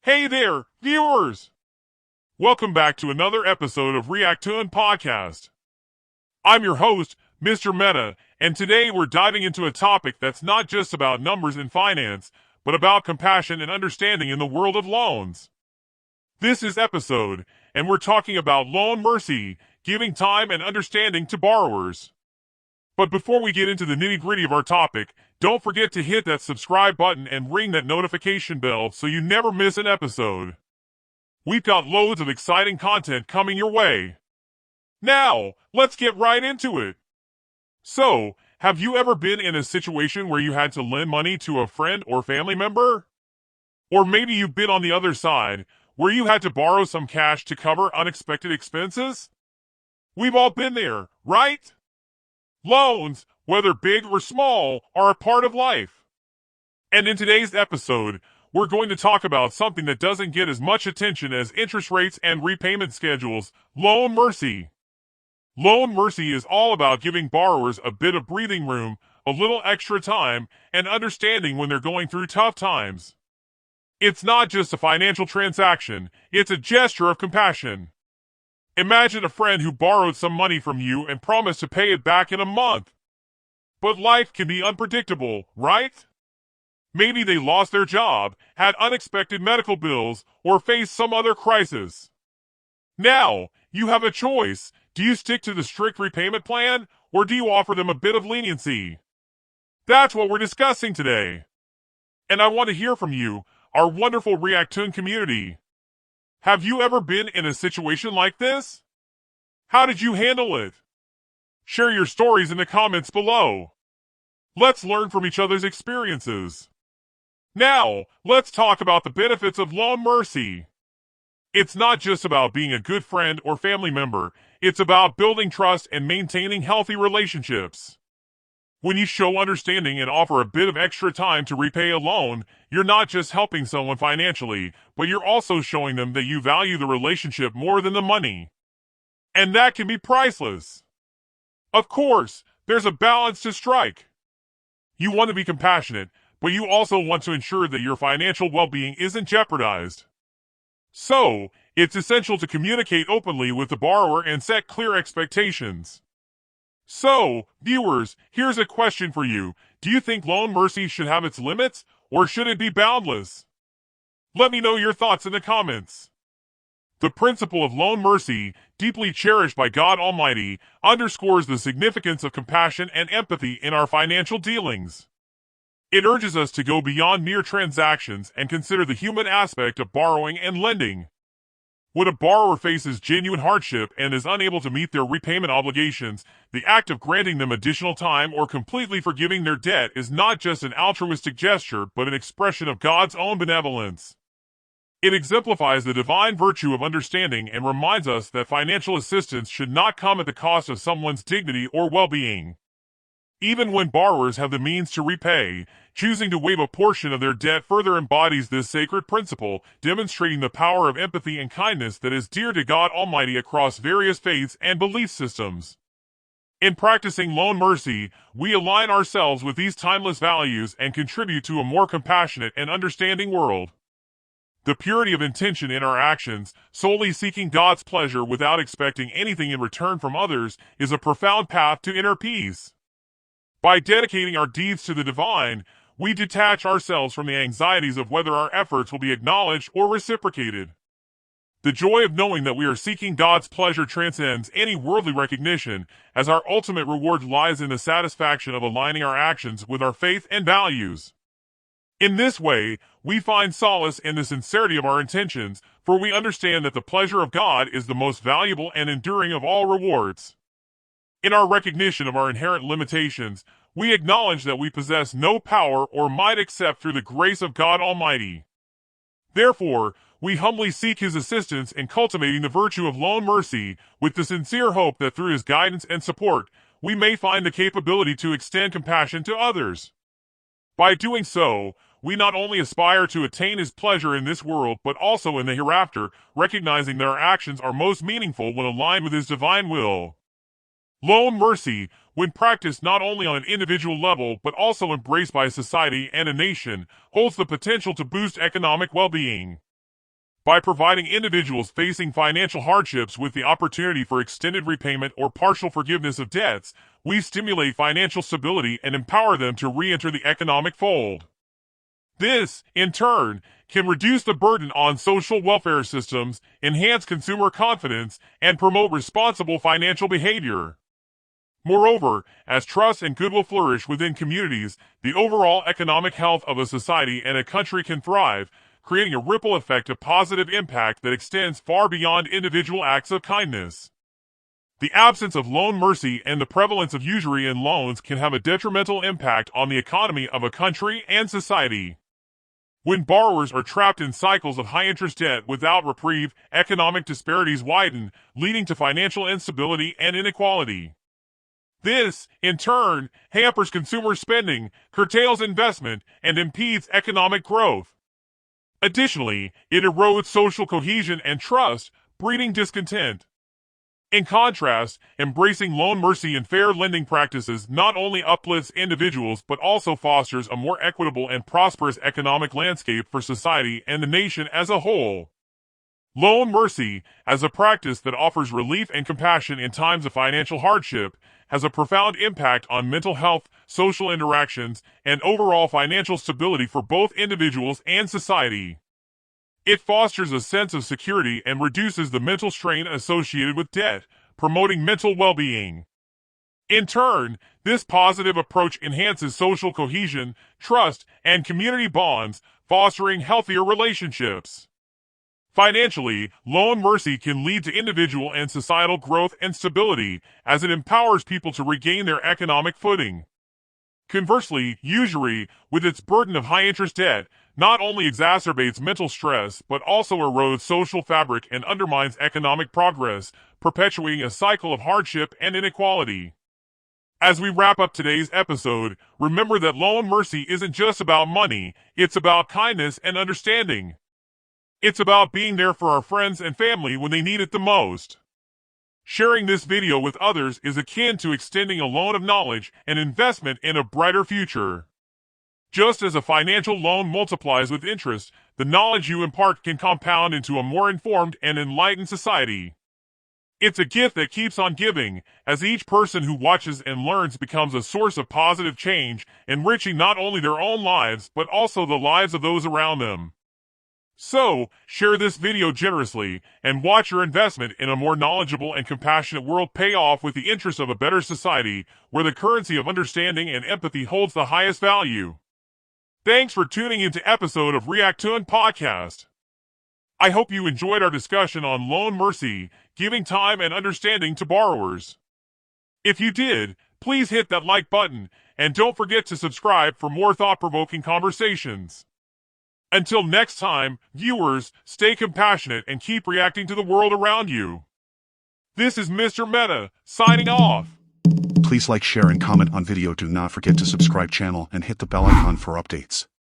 Hey there, viewers! Welcome back to another episode of Reactoon Podcast. I'm your host, Mr. Meta, and today we're diving into a topic that's not just about numbers and finance, but about compassion and understanding in the world of loans. This is episode, and we're talking about loan mercy, giving time and understanding to borrowers. But before we get into the nitty-gritty of our topic, don't forget to hit that subscribe button and ring that notification bell so you never miss an episode. We've got loads of exciting content coming your way. Now, let's get right into it. So, have you ever been in a situation where you had to lend money to a friend or family member? Or maybe you've been on the other side, where you had to borrow some cash to cover unexpected expenses? We've all been there, right? Loans, whether big or small, are a part of life. And in today's episode, we're going to talk about something that doesn't get as much attention as interest rates and repayment schedules: loan mercy. Loan mercy is all about giving borrowers a bit of breathing room, a little extra time, and understanding when they're going through tough times. It's not just a financial transaction, it's a gesture of compassion. Imagine a friend who borrowed some money from you and promised to pay it back in a month. But life can be unpredictable, right? Maybe they lost their job, had unexpected medical bills, or faced some other crisis. Now, you have a choice. Do you stick to the strict repayment plan, or do you offer them a bit of leniency? That's what we're discussing today. And I want to hear from you, our wonderful Reactoon community. Have you ever been in a situation like this? How did you handle it? Share your stories in the comments below. Let's learn from each other's experiences. Now, let's talk about the benefits of loan mercy. It's not just about being a good friend or family member, it's about building trust and maintaining healthy relationships. When you show understanding and offer a bit of extra time to repay a loan, you're not just helping someone financially, but you're also showing them that you value the relationship more than the money. And that can be priceless. Of course, there's a balance to strike. You want to be compassionate, but you also want to ensure that your financial well-being isn't jeopardized. So, it's essential to communicate openly with the borrower and set clear expectations. So, viewers, here's a question for you. Do you think loan mercy should have its limits, or should it be boundless? Let me know your thoughts in the comments. The principle of loan mercy, deeply cherished by God Almighty, underscores the significance of compassion and empathy in our financial dealings. It urges us to go beyond mere transactions and consider the human aspect of borrowing and lending. When a borrower faces genuine hardship and is unable to meet their repayment obligations, the act of granting them additional time or completely forgiving their debt is not just an altruistic gesture but an expression of God's own benevolence. It exemplifies the divine virtue of understanding and reminds us that financial assistance should not come at the cost of someone's dignity or well-being. Even when borrowers have the means to repay, choosing to waive a portion of their debt further embodies this sacred principle, demonstrating the power of empathy and kindness that is dear to God Almighty across various faiths and belief systems. In practicing loan mercy, we align ourselves with these timeless values and contribute to a more compassionate and understanding world. The purity of intention in our actions, solely seeking God's pleasure without expecting anything in return from others, is a profound path to inner peace. By dedicating our deeds to the divine, we detach ourselves from the anxieties of whether our efforts will be acknowledged or reciprocated. The joy of knowing that we are seeking God's pleasure transcends any worldly recognition, as our ultimate reward lies in the satisfaction of aligning our actions with our faith and values. In this way, we find solace in the sincerity of our intentions, for we understand that the pleasure of God is the most valuable and enduring of all rewards. In our recognition of our inherent limitations, we acknowledge that we possess no power or might except through the grace of God Almighty. Therefore, we humbly seek His assistance in cultivating the virtue of loan mercy, with the sincere hope that through His guidance and support, we may find the capability to extend compassion to others. By doing so, we not only aspire to attain His pleasure in this world but also in the hereafter, recognizing that our actions are most meaningful when aligned with His divine will. Loan mercy, when practiced not only on an individual level but also embraced by society and a nation, holds the potential to boost economic well-being. By providing individuals facing financial hardships with the opportunity for extended repayment or partial forgiveness of debts, we stimulate financial stability and empower them to re-enter the economic fold. This, in turn, can reduce the burden on social welfare systems, enhance consumer confidence, and promote responsible financial behavior. Moreover, as trust and goodwill flourish within communities, the overall economic health of a society and a country can thrive, creating a ripple effect of positive impact that extends far beyond individual acts of kindness. The absence of loan mercy and the prevalence of usury in loans can have a detrimental impact on the economy of a country and society. When borrowers are trapped in cycles of high-interest debt without reprieve, economic disparities widen, leading to financial instability and inequality. This, in turn, hampers consumer spending, curtails investment, and impedes economic growth. Additionally, it erodes social cohesion and trust, breeding discontent. In contrast, embracing loan mercy and fair lending practices not only uplifts individuals but also fosters a more equitable and prosperous economic landscape for society and the nation as a whole. Loan mercy, as a practice that offers relief and compassion in times of financial hardship, has a profound impact on mental health, social interactions, and overall financial stability for both individuals and society. It fosters a sense of security and reduces the mental strain associated with debt, promoting mental well-being. In turn, this positive approach enhances social cohesion, trust, and community bonds, fostering healthier relationships. Financially, loan mercy can lead to individual and societal growth and stability, as it empowers people to regain their economic footing. Conversely, usury, with its burden of high-interest debt, not only exacerbates mental stress but also erodes social fabric and undermines economic progress, perpetuating a cycle of hardship and inequality. As we wrap up today's episode, remember that loan mercy isn't just about money, it's about kindness and understanding. It's about being there for our friends and family when they need it the most. Sharing this video with others is akin to extending a loan of knowledge and investment in a brighter future. Just as a financial loan multiplies with interest, the knowledge you impart can compound into a more informed and enlightened society. It's a gift that keeps on giving, as each person who watches and learns becomes a source of positive change, enriching not only their own lives but also the lives of those around them. So, share this video generously, and watch your investment in a more knowledgeable and compassionate world pay off with the interests of a better society, where the currency of understanding and empathy holds the highest value. Thanks for tuning into episode of Reactoon Podcast. I hope you enjoyed our discussion on loan mercy, giving time and understanding to borrowers. If you did, please hit that like button, and don't forget to subscribe for more thought-provoking conversations. Until next time, viewers, stay compassionate and keep reacting to the world around you. This is Mr. Meta, signing off. Please like, share, and comment on video. Do not forget to subscribe channel and hit the bell icon for updates.